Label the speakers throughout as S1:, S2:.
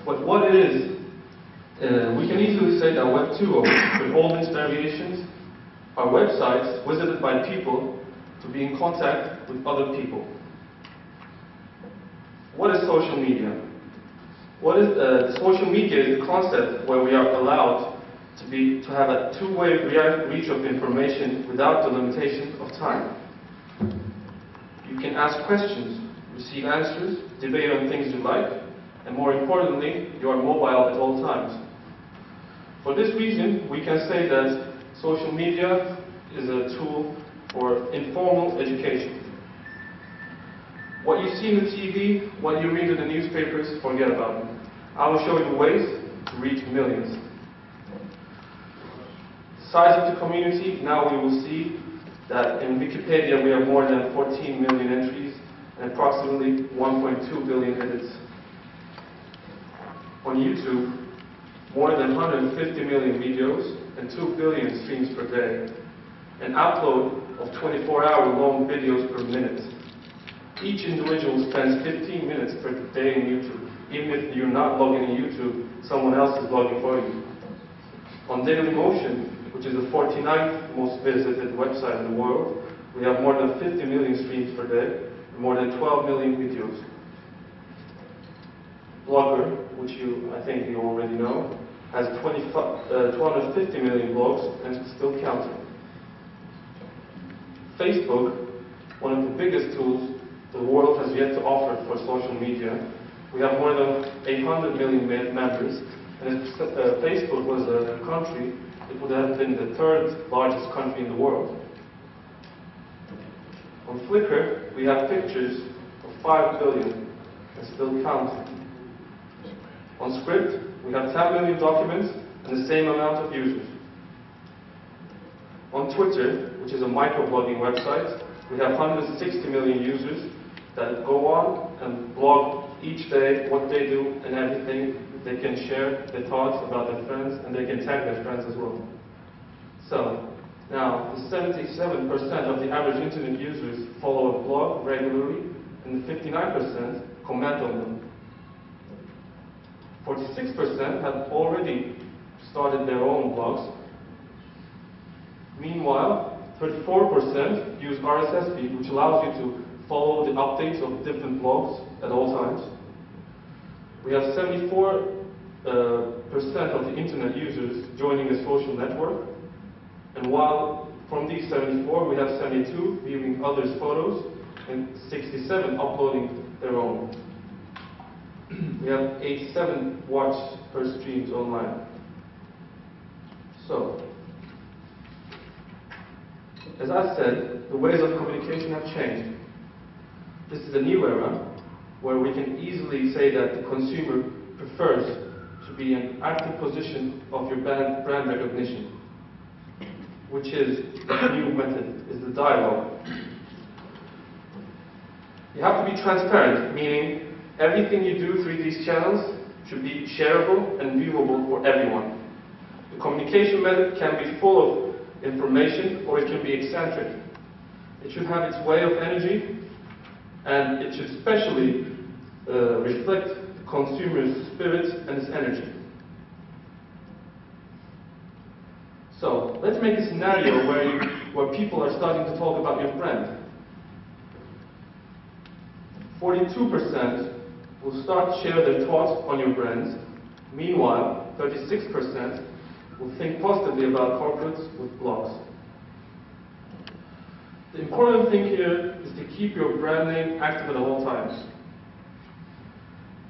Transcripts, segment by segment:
S1: But what it is, we can easily say that Web 2.0, with all its variations, are websites visited by people to be in contact with other people. What is social media? Social media is a concept where we are allowed to have a two-way reach of information without the limitation of time. You can ask questions, receive answers, debate on things you like, and more importantly, you are mobile at all times. For this reason, we can say that social media is a tool for informal education. What you see in the TV, what you read in the newspapers, forget about it. I will show you ways to reach millions. Size of the community, now we will see that in Wikipedia we have more than 14 million entries and approximately 1.2 billion edits. On YouTube, more than 150 million videos and 2 billion streams per day. An upload of 24-hour long videos per minute. Each individual spends 15 minutes per day in YouTube. Even if you're not logging in YouTube, someone else is logging for you. On Dailymotion, which is the 49th most visited website in the world, we have more than 50 million streams per day and more than 12 million videos. Blogger, which I think you already know, has 250 million blogs and still counting. Facebook, one of the biggest tools the world has yet to offer for social media. We have more than 800 million members, and if Facebook was a country, it would have been the third largest country in the world. On Flickr, we have pictures of 5 billion and still counting. On Script, we have 10 million documents and the same amount of users. On Twitter, which is a microblogging website, we have 160 million users that go on and blog each day what they do and everything. They can share their thoughts about their friends and they can tag their friends as well. So, now, the 77% of the average internet users follow a blog regularly and the 59% comment on them. 46% have already started their own blogs. Meanwhile, 34% use RSS feed, which allows you to follow the updates of different blogs at all times. We have 74% of the internet users joining a social network, and while from these 74, we have 72 viewing others' photos and 67 uploading their own. We have 87 watch per streams online. So, as I said, the ways of communication have changed. This is a new era where we can easily say that the consumer prefers to be in an active position of your brand recognition, which is the new method, is the dialogue. You have to be transparent, meaning everything you do through these channels should be shareable and viewable for everyone. The communication method can be full of information or it can be eccentric. It should have its way of energy and it should especially reflect the consumer's spirit and its energy. So, let's make a scenario where people are starting to talk about your brand. 42% will start to share their thoughts on your brands. Meanwhile, 36% will think positively about corporates with blogs. The important thing here is to keep your brand name active at all times.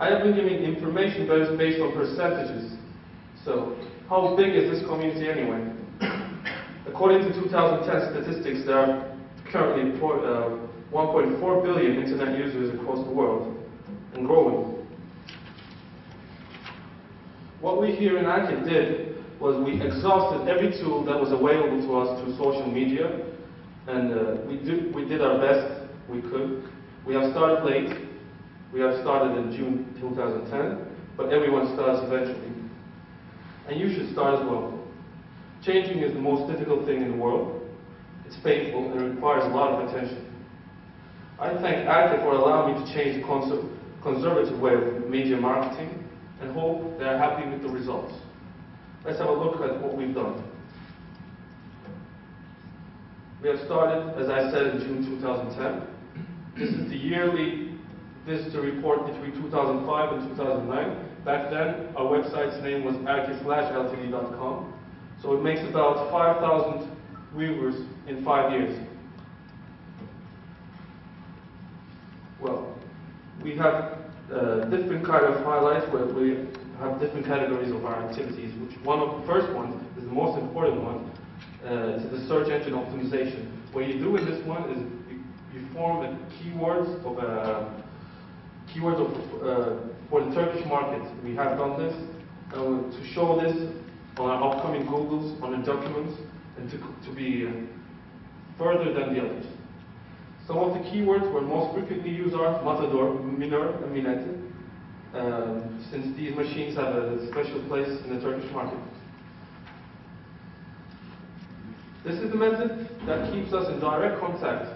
S1: I have been giving information based on percentages. So, how big is this community anyway? According to 2010 statistics, there are currently 1.4 billion internet users across the world, and growing. What we here in ERKE did was we exhausted every tool that was available to us through social media, and we did our best we could. We have started late. We have started in June 2010, but everyone starts eventually. And you should start as well. Changing is the most difficult thing in the world. It's painful and it requires a lot of attention. I thank ERKE for allowing me to change the conservative way of media marketing and hope they are happy with the results. Let's have a look at what we've done. We have started, as I said, in June 2010. This is the yearly visitor report between 2005 and 2009. Back then, our website's name was ERKE/ltd.com. So it makes about 5,000 viewers in 5 years. Well, we have different kind of highlights where we have different categories of our activities, which one of the first ones is the most important one, is the search engine optimization. What you do in this one is you form a keywords for the Turkish market. We have done this to show this on our upcoming Googles, on the documents, and to be further than the others. Some of the keywords where most frequently used are Matador, Minör, and Minette, since these machines have a special place in the Turkish market. This is the method that keeps us in direct contact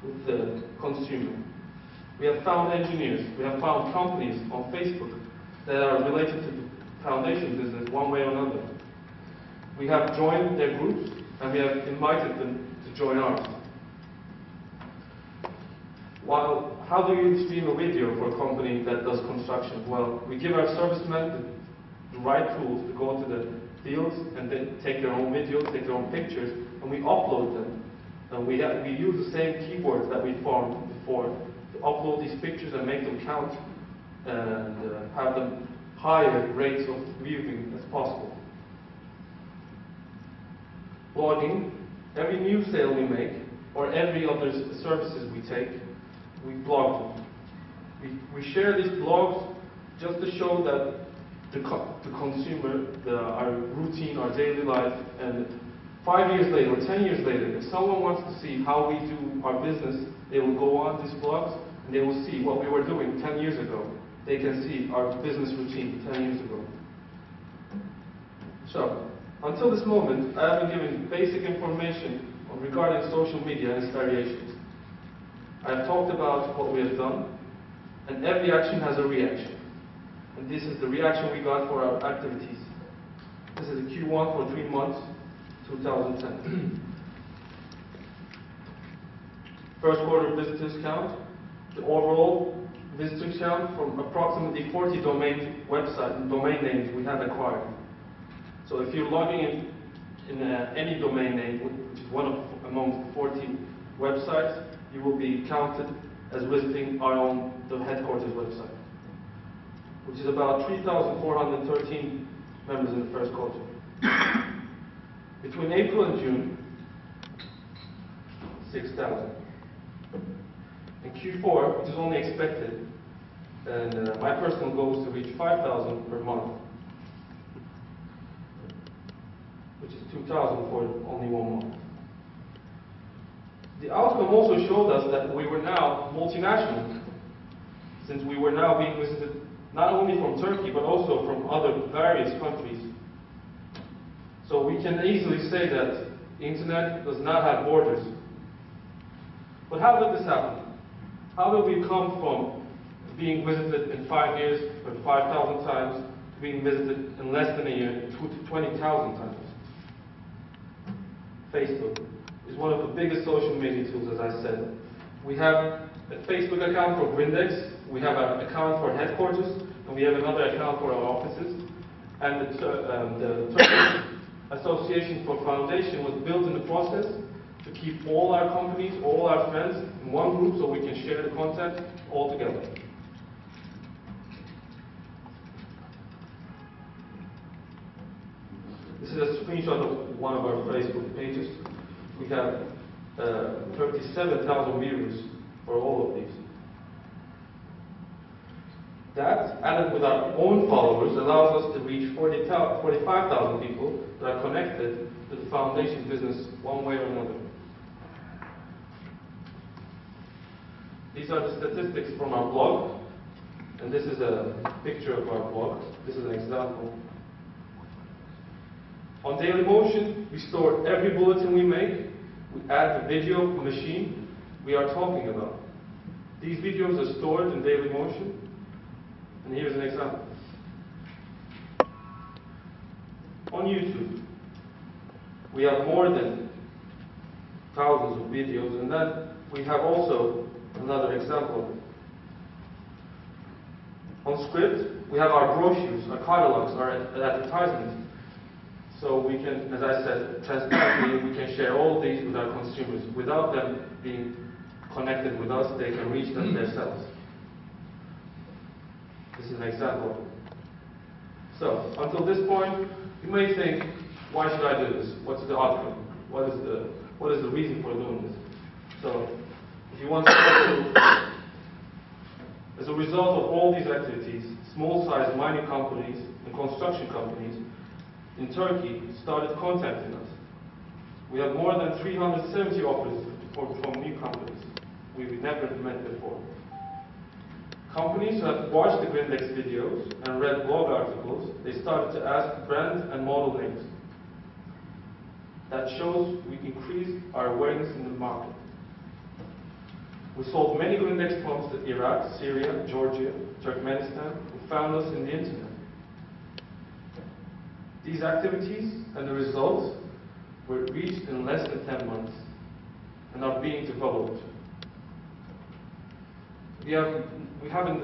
S1: with the consumer. We have found engineers, we have found companies on Facebook that are related to the foundation business one way or another. We have joined their groups and we have invited them to join ours. How do you stream a video for a company that does construction? Well, we give our servicemen the right tools to go to the fields and then take their own videos, take their own pictures, and we upload them. And we use the same keywords that we formed before to upload these pictures and make them count and have them higher rates of viewing as possible. Blogging, every new sale we make or every other services we take, we blog them. We share these blogs just to show that the consumer, our routine, our daily life, and 5 years later or 10 years later, if someone wants to see how we do our business, they will go on these blogs and they will see what we were doing 10 years ago. They can see our business routine 10 years ago. So, until this moment, I have been given basic information regarding social media and its variations. I have talked about what we have done, and every action has a reaction. And this is the reaction we got for our activities. This is a Q1 for 3 months, 2010. First quarter visitors count, the overall visitors count from approximately 40 domain names we have acquired. So if you're logging in any domain name, which is one of among 40 websites, you will be counted as visiting the headquarters website, which is about 3,413 members in the first quarter. Between April and June, 6,000. In Q4, which is only expected, and my personal goal is to reach 5,000 per month, which is 2,000 for only 1 month. The outcome also showed us that we were now multinational, since we were now being visited not only from Turkey, but also from other various countries. So we can easily say that the internet does not have borders. But how did this happen? How did we come from being visited in 5 years or 5,000 times to being visited in less than a year to 20,000 times? Facebook is one of the biggest social media tools, as I said. We have a Facebook account for Grindex, we have an account for headquarters, and we have another account for our offices. And the Turkish Association for Foundation was built in the process to keep all our companies, all our friends in one group so we can share the content all together. This is a screenshot of one of our Facebook pages. We have 37,000 viewers for all of these. That, added with our own followers, allows us to reach 45,000 people that are connected to the foundation business one way or another. These are the statistics from our blog, and this is a picture of our blog. This is an example. On Dailymotion, we store every bulletin we make. We add the video machine we are talking about. These videos are stored in Dailymotion, and here's an example. On YouTube, we have more than thousands of videos, and then we have also another example. On Script, we have our brochures, our catalogs, our advertisements. So we can, as I said, transparently, we can share all these with our consumers. Without them being connected with us, they can reach them themselves. This is an example. So, until this point, you may think, why should I do this? What's the outcome? What is the reason for doing this? So, if you want to know, as a result of all these activities, small-sized mining companies and construction companies in Turkey started contacting us. We have more than 370 offers from new companies we've never met before. Companies who have watched the Grindex videos and read blog articles, they started to ask brand and model names. That shows we increased our awareness in the market. We sold many Grindex pumps to Iraq, Syria, Georgia, Turkmenistan, who found us in the internet. These activities and the results were reached in less than 10 months and are being developed. We haven't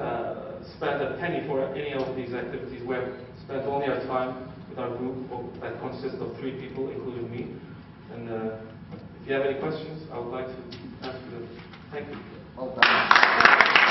S1: spent a penny for any of these activities. We have spent only our time with our group that consists of 3 people, including me. And if you have any questions, I would like to answer them. Thank you.
S2: Well done.